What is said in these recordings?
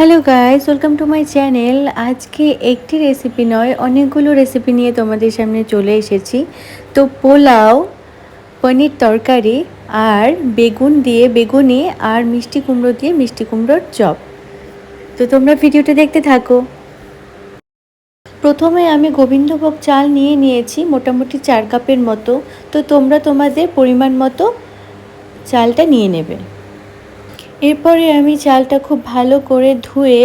Hello guys, welcome to my channel. আজকে একটি recipe নয়, অনেকগুলো রেসিপি নিয়ে তোমাদের সামনে চলে এসেছি। তো পোলাও, পনির তরকারি আর বেগুনি আর মিষ্টি কুমড়ো দিয়ে মিষ্টি কুমড়োর চপ। তো তোমরা ভিডিওটা দেখতে থাকো। প্রথমে আমি গোবিন্দভোগ চাল নিয়েছি মোটামুটি 4 কাপের মতো। তো তোমরা তোমাদের পরিমাণ মতো চালটা নিয়ে নেবে। এরপরে আমি চালটা খুব ভালো করে ধুয়ে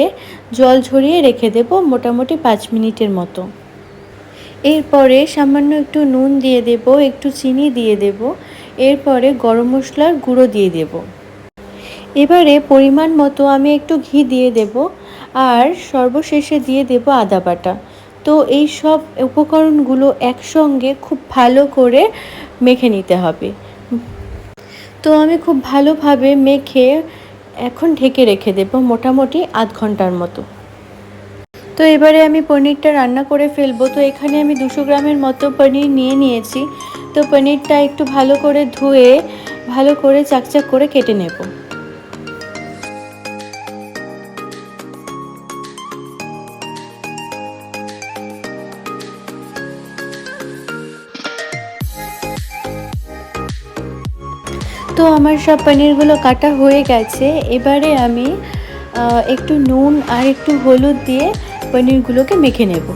জল ঝরিয়ে রেখে দেব মোটামুটি 5 মিনিটের মতো। এরপরে সামান্য একটু নুন দিয়ে দেব, একটু চিনি দিয়ে দেব, এরপরে গরম মশলার গুঁড়ো দিয়ে দেব। এবারে পরিমাণ মতো আমি একটু ঘি দিয়ে দেব আর সর্বশেষে দিয়ে দেব আদা বাটা। তো এই সব উপকরণগুলো একসঙ্গে খুব ভালো করে মেখে নিতে হবে। তো আমি খুব ভালোভাবে মেখে এখন ঢেকে রেখে দেব মোটামুটি আধ ঘন্টার মতো। তো এবারে আমি পনিরটা রান্না করে ফেলবো। তো এখানে আমি 200 গ্রামের মতো পনির নিয়েছি। তো পনিরটা একটু ভালো করে ধুয়ে ভালো করে চাকচাক করে কেটে নেব। তো আমার সব পনিরগুলো কাটা হয়ে গেছে। এবারে আমি একটু নুন আর একটু হলুদ দিয়ে পনিরগুলোকে মেখে নেব।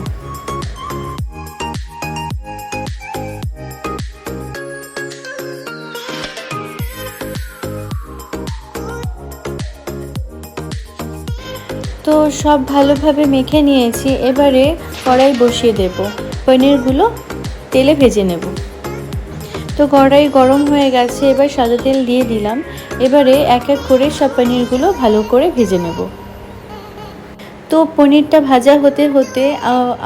তো সব ভালোভাবে মেখে নিয়েছি। এবারে কড়াই বসিয়ে দেব, পনিরগুলো তেলে ভেজে নেব। তো কড়াই গরম হয়ে গেছে, এবার সাদা তেল দিয়ে দিলাম। এবারে এক এক করে সব পনিরগুলো ভালো করে ভেজে নেব। তো পনিরটা ভাজা হতে হতে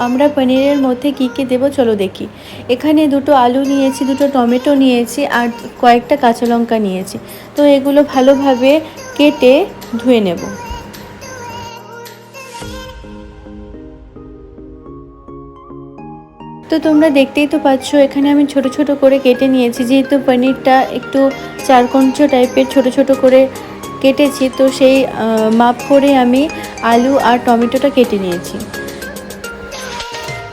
আমরা পনিরের মধ্যে কী কী দেবো চলো দেখি। এখানে 2টো আলু নিয়েছি, 2টো টমেটো নিয়েছি আর কয়েকটা কাঁচা লঙ্কা নিয়েছি। তো এগুলো ভালোভাবে কেটে ধুয়ে নেব। তো তোমরা দেখতেই তো পাচ্ছ, এখানে আমি ছোট ছোট করে কেটে নিয়েছি। যেহেতু পনিরটা একটু চারকোঞ্চ টাইপের ছোট ছোট করে কেটেছি, তো সেই মাপ করে আমি আলু আর টমেটোটা কেটে নিয়েছি।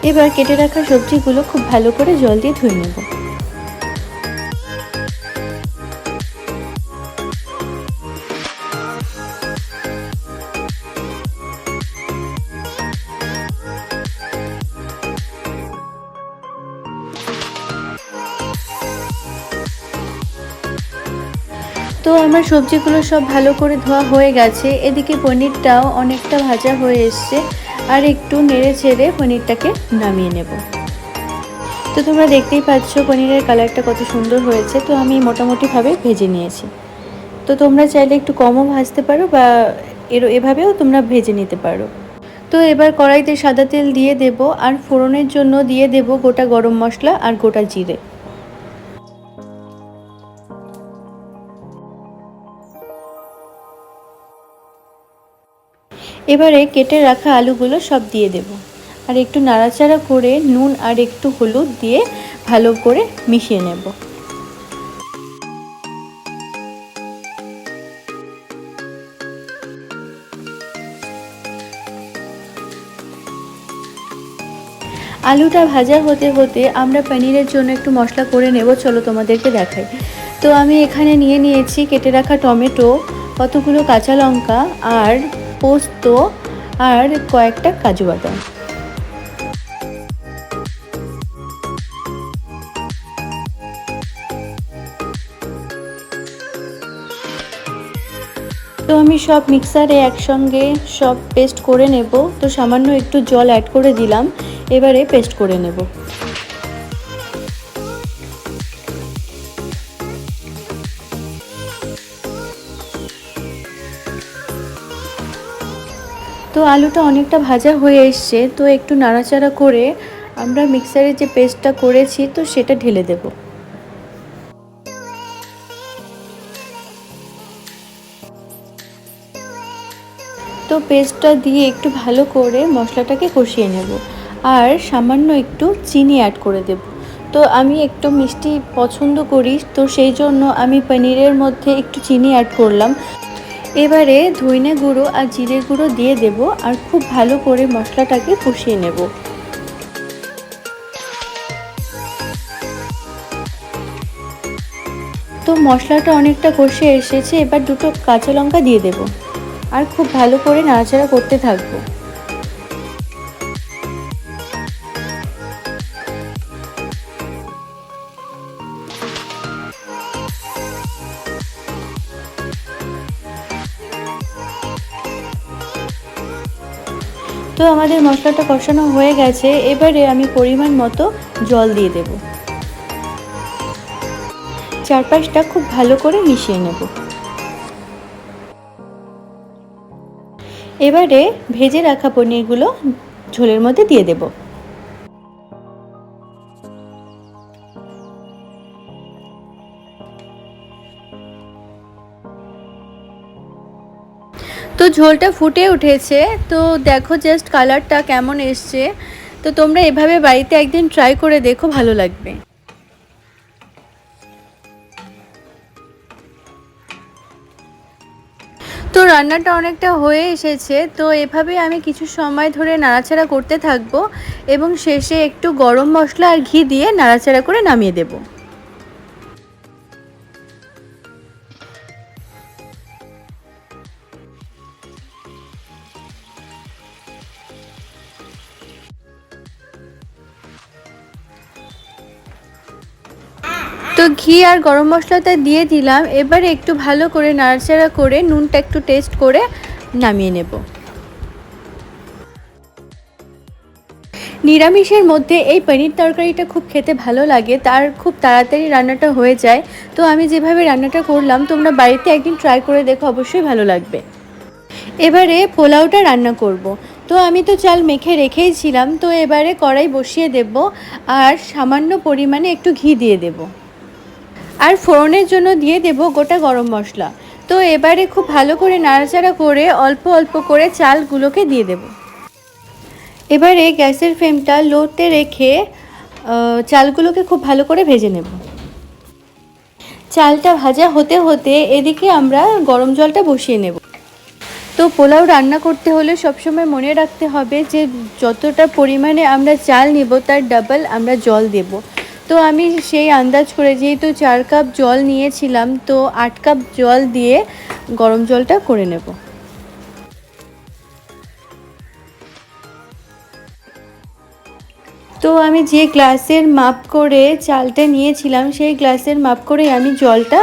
এবার কেটে রাখা সবজিগুলো খুব ভালো করে জল দিয়ে ধুয়ে নেব। তো আমার সবজিগুলো সব ভালো করে ধোয়া হয়ে গেছে। এদিকে পনিরটাও অনেকটা ভাজা হয়ে এসছে। আর একটু নেড়ে ছেড়ে পনিরটাকে নামিয়ে নেব। তো তোমরা দেখতেই পাচ্ছ পনিরের কালারটা কত সুন্দর হয়েছে। তো আমি মোটামুটিভাবে ভেজে নিয়েছি। তো তোমরা চাইলে একটু কমও ভাজতে পারো বা এভাবেও তোমরা ভেজে নিতে পারো। তো এবার কড়াইতে সাদা তেল দিয়ে দেব আর ফোড়নের জন্য দিয়ে দেব গোটা গরম মশলা আর গোটা জিরে। এবারে কেটে রাখা আলুগুলো সব দিয়ে দেব আর একটু নাড়াচাড়া করে নুন আর একটু হলুদ দিয়ে ভালো করে মিশিয়ে নেব। আলুটা ভাজা হতে হতে আমরা পনিরের জন্য একটু মশলা করে নেব, চলো তোমাদেরকে দেখাই। তো আমি এখানে নিয়েছি কেটে রাখা টমেটো, কতগুলো কাঁচা লঙ্কা আর পোস্ত আর কয়েকটা কাজু বাদাম। তো আমি সব মিক্সারে একসঙ্গে সব পেস্ট করে নেব। তো সামান্য একটু জল অ্যাড করে দিলাম, এবারে পেস্ট করে নেব। তো আলুটা অনেকটা ভাজা হয়ে এসছে। তো একটু নাড়াচাড়া করে আমরা মিক্সারে যে পেস্টটা করেছি তো সেটা ঢেলে দেব। তো পেস্টটা দিয়ে একটু ভালো করে মশলাটাকে কষিয়ে নেব আর সামান্য একটু চিনি অ্যাড করে দেব। তো আমি একটু মিষ্টি পছন্দ করি, তো সেই জন্য আমি পনিরের মধ্যে একটু চিনি অ্যাড করলাম। এবারে ধনে গুঁড়ো আর জিরে গুঁড়ো দিয়ে দেব আর খুব ভালো করে মশলাটাকে কষিয়ে নেব। তো মশলাটা অনেকটা কষে এসেছে, এবার দুটো কাঁচা লঙ্কা দিয়ে দেব আর খুব ভালো করে নাড়াচাড়া করতে থাকবো। তো আমাদের মশলাটা কষানো হয়ে গেছে, এবারে আমি পরিমাণ মতো জল দিয়ে দেব। চারপাশটা খুব ভালো করে মিশিয়ে নেব। এবারে ভেজে রাখা পনিরগুলো ঝোলের মধ্যে দিয়ে দেব। তো ঝোলটা ফুটে উঠেছে, তো দেখো জাস্ট কালারটা কেমন এসছে। তো তোমরা এভাবে বাড়িতে একদিন ট্রাই করে দেখো, ভালো লাগবে। তো রান্নাটা অনেকটা হয়ে এসেছে, তো এভাবে আমি কিছু সময় ধরে নাড়াচাড়া করতে থাকবো এবং শেষে একটু গরম মশলা আর ঘি দিয়ে নাড়াচাড়া করে নামিয়ে দেব। তো ঘি আর গরম মশলাটা দিয়ে দিলাম, এবারে একটু ভালো করে নাড়াচাড়া করে নুনটা একটু টেস্ট করে নামিয়ে নেব। নিরামিষের মধ্যে এই পনির তরকারিটা খুব খেতে ভালো লাগে, তার খুব তাড়াতাড়ি রান্নাটা হয়ে যায়। তো আমি যেভাবে রান্নাটা করলাম তোমরা বাড়িতে একদিন ট্রাই করে দেখো, অবশ্যই ভালো লাগবে। এবারে পোলাওটা রান্না করব। তো আমি তো চাল মেখে রেখেই ছিলাম, তো এবারে কড়াই বসিয়ে দেব আর সামান্য পরিমাণে একটু ঘি দিয়ে দেব আর ফোড়নের জন্য দিয়ে দেব গোটা গরম মশলা। তো এবারে খুব ভালো করে নাড়াচাড়া করে অল্প অল্প করে চালগুলোকে দিয়ে দেব। এবারে গ্যাসের ফ্লেমটা লোতে রেখে চালগুলোকে খুব ভালো করে ভেজে নেব। চালটা ভাজা হতে হতে এদিকে আমরা গরম জলটা বসিয়ে নেব। তো পোলাও রান্না করতে হলে সবসময় মনে রাখতে হবে যে যতটা পরিমাণে আমরা চাল নেব তার ডাবল আমরা জল দেব। তো আমি সেই আন্দাজ করে, যেহেতু 4 কাপ জল নিয়েছিলাম, তো 8 কাপ জল দিয়ে গরম জলটা করে নেব। তো আমি যে গ্লাসের মাপ করে চালটা নিয়েছিলাম সেই গ্লাসের মাপ করে আমি জলটা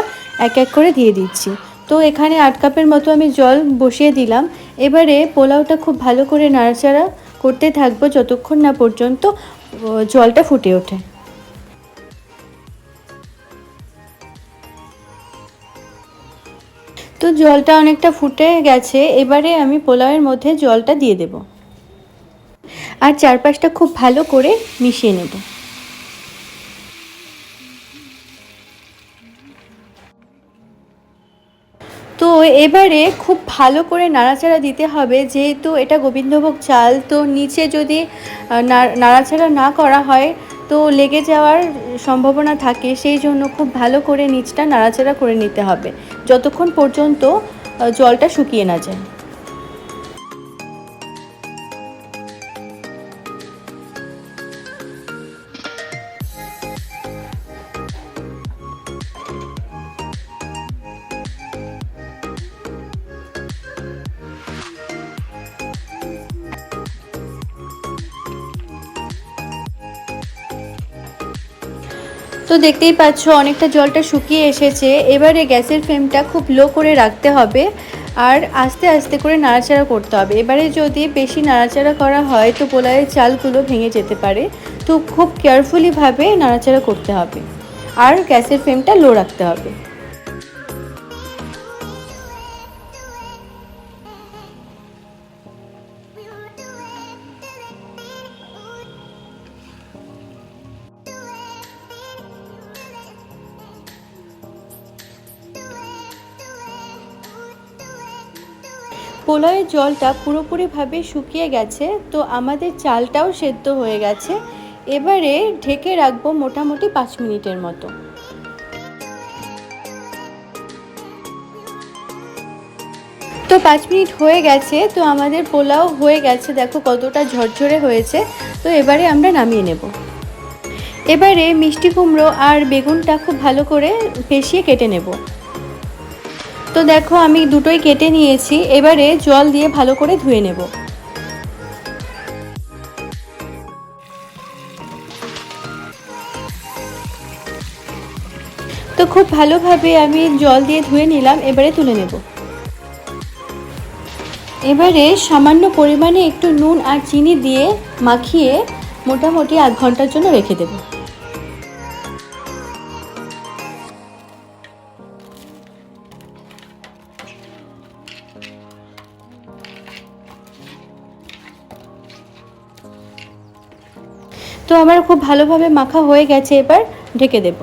এক এক করে দিয়ে দিচ্ছি। তো এখানে 8 কাপের মতো আমি জল বসিয়ে দিলাম। এবারে পোলাওটা খুব ভালো করে নাড়াচাড়া করতে থাকবো যতক্ষণ না পর্যন্ত জলটা ফুটে ওঠে। তো জলটা অনেকটা ফুটে গেছে, এবারে আমি পোলাওয়ের মধ্যে জলটা দিয়ে দেব আর চারপাশটা খুব ভালো করে মিশিয়ে নেব। তো এবারে খুব ভালো করে নাড়াচাড়া দিতে হবে, যেহেতু এটা গোবিন্দভোগ চাল, তো নিচে যদি নাড়াচাড়া না করা হয় তো লেগে যাওয়ার সম্ভাবনা থাকে, সেই জন্য খুব ভালো করে নিচটা নাড়াচাড়া করে নিতে হবে যতক্ষণ পর্যন্ত জলটা শুকিয়ে না যায়। তো দেখতেই পাচ্ছ অনেকটা জলটা শুকিয়ে এসেছে। এবারে গ্যাসের ফ্লেমটা খুব লো করে রাখতে হবে আর আস্তে আস্তে করে নাড়াচাড়া করতে হবে। এবারে যদি বেশি নাড়াচাড়া করা হয় তো পোলাওয়ের চালগুলো ভেঙে যেতে পারে, তো খুব কেয়ারফুলিভাবে নাড়াচাড়া করতে হবে আর গ্যাসের ফ্লেমটা লো রাখতে হবে। পোলাওয়ের জলটা পুরোপুরিভাবে শুকিয়ে গেছে, তো আমাদের চালটাও সেদ্ধ হয়ে গেছে। এবারে ঢেকে রাখবো মোটামুটি 5 মিনিটের মতো। 5 মিনিট হয়ে গেছে, তো আমাদের পোলাও হয়ে গেছে, দেখো কতটা ঝরঝরে হয়েছে। তো এবারে আমরা নামিয়ে নেব। এবারে মিষ্টি কুমড়ো আর বেগুনটা খুব ভালো করে পেশিয়ে কেটে নেব। তো দেখো আমি দুটোই কেটে নিয়েছি, এবারে জল দিয়ে ভালো করে ধুয়ে নেব। তো খুব ভালোভাবে আমি জল দিয়ে ধুয়ে নিলাম, এবারে তুলে নেব। এবারে সামান্য পরিমাণে একটু নুন আর চিনি দিয়ে মাখিয়ে মোটামুটি আধ ঘন্টার জন্য রেখে দেব। তো আমার খুব ভালোভাবে মাখা হয়ে গেছে, এবার ঢেকে দেব।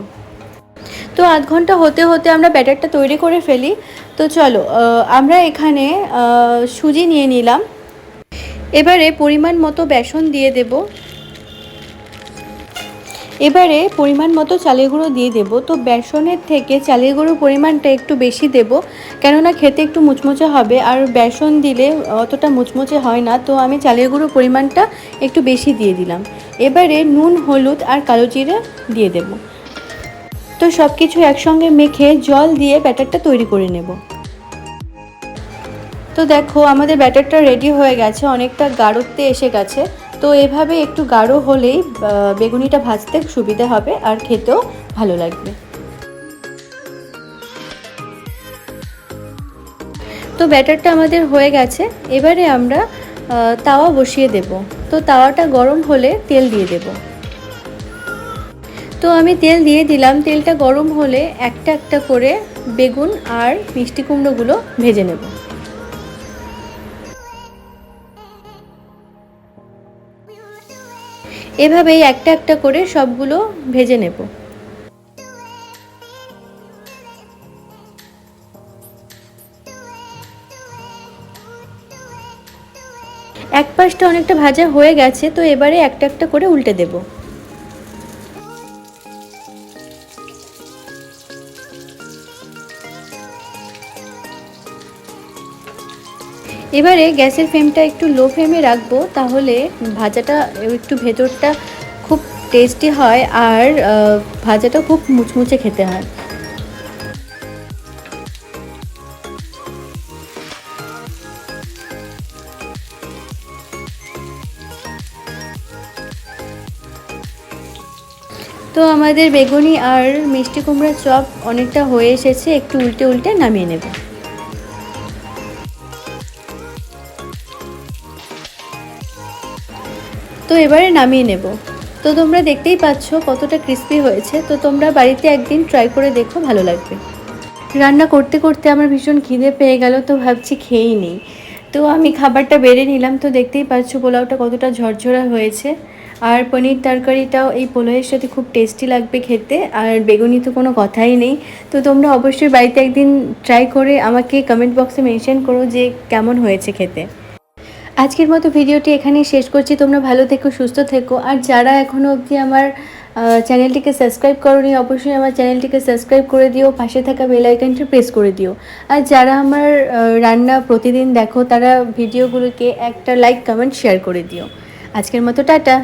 তো আধ ঘন্টা হতে হতে আমরা ব্যাটারটা তৈরি করে ফেলি। তো চলো, আমরা এখানে সুজি নিয়ে নিলাম। এবারে পরিমাণ মতো বেসন দিয়ে দেব। এবারে পরিমাণ মতো চালের গুঁড়ো দিয়ে দেব। তো বেসনের থেকে চালের গুঁড়োর পরিমাণটা একটু বেশি দেব, কেননা খেতে একটু মুচমুচে হবে, আর বেসন দিলে অতটা মুচমুচে হয় না। তো আমি চালের গুঁড়োর পরিমাণটা একটু বেশি দিয়ে দিলাম। এবারে নুন, হলুদ আর কালো জিরে দিয়ে দেব। তো সব কিছু একসঙ্গে মেখে জল দিয়ে ব্যাটারটা তৈরি করে নেব। তো দেখো আমাদের ব্যাটারটা রেডি হয়ে গেছে, অনেকটা গাঢ়ত্বে এসে গেছে। তো এভাবে একটু গাঢ় হলেই বেগুনিটা ভাজতে সুবিধা হবে আর খেতেও ভালো লাগবে। তো ব্যাটারটা আমাদের হয়ে গেছে, এবারে আমরা তাওয়া বসিয়ে দেব। তো তাওয়াটা গরম হলে তেল দিয়ে দেব। তো আমি তেল দিয়ে দিলাম। তেলটা গরম হলে একটা একটা করে বেগুন আর মিষ্টি কুমড়োগুলো ভেজে নেব। এভাবেই একটা একটা করে সবগুলো ভেজে নেব। এক পাশটা অনেকটা ভাজা হয়ে গেছে, তো এবারে একটা একটা করে উল্টে দেব। এবারে গ্যাসের ফ্লেমটা একটু লো ফ্লেমে রাখবো, তাহলে ভাজাটা একটু ভেতরটা খুব টেস্টি হয় আর ভাজাটা খুব মুচমুচে খেতে হয়। তো আমাদের বেগুনি আর মিষ্টি কুমড়ার চপ অনেকটা হয়ে এসেছে, একটু উল্টে উল্টে নামিয়ে নেব। তো এবারে নামিয়ে নেব। তো তোমরা দেখতেই পাচ্ছ কতটা ক্রিস্পি হয়েছে। তো তোমরা বাড়িতে একদিন ট্রাই করে দেখো, ভালো লাগবে। রান্না করতে করতে আমার ভীষণ খিদে পেয়ে গেল, তো ভাবছি খেয়েই নিই। তো আমি খাবারটা বেড়ে নিলাম। তো দেখতেই পাচ্ছ পোলাওটা কতটা ঝরঝরা হয়েছে, আর পনির তরকারিটাও এই পোলাওয়ের সাথে খুব টেস্টি লাগবে খেতে, আর বেগুনি তো কোনো কথাই নেই। তো তোমরা অবশ্যই বাড়িতে একদিন ট্রাই করে আমাকে কমেন্ট বক্সে মেনশন করো যে কেমন হয়েছে খেতে। আজকের মতো ভিডিওটি এখানেই শেষ করছি। তোমরা ভালো থেকো, সুস্থ থেকো, আর যারা এখনও অবধি আমার চ্যানেলটিকে সাবস্ক্রাইব করোনি, অবশ্যই আমার চ্যানেলটিকে সাবস্ক্রাইব করে দিও, পাশে থাকা বেল আইকনটি প্রেস করে দিও। আর যারা আমার রান্না প্রতিদিন দেখো, তারা ভিডিওগুলোকে একটা লাইক, কমেন্ট, শেয়ার করে দিও। আজকের মতো টাটা।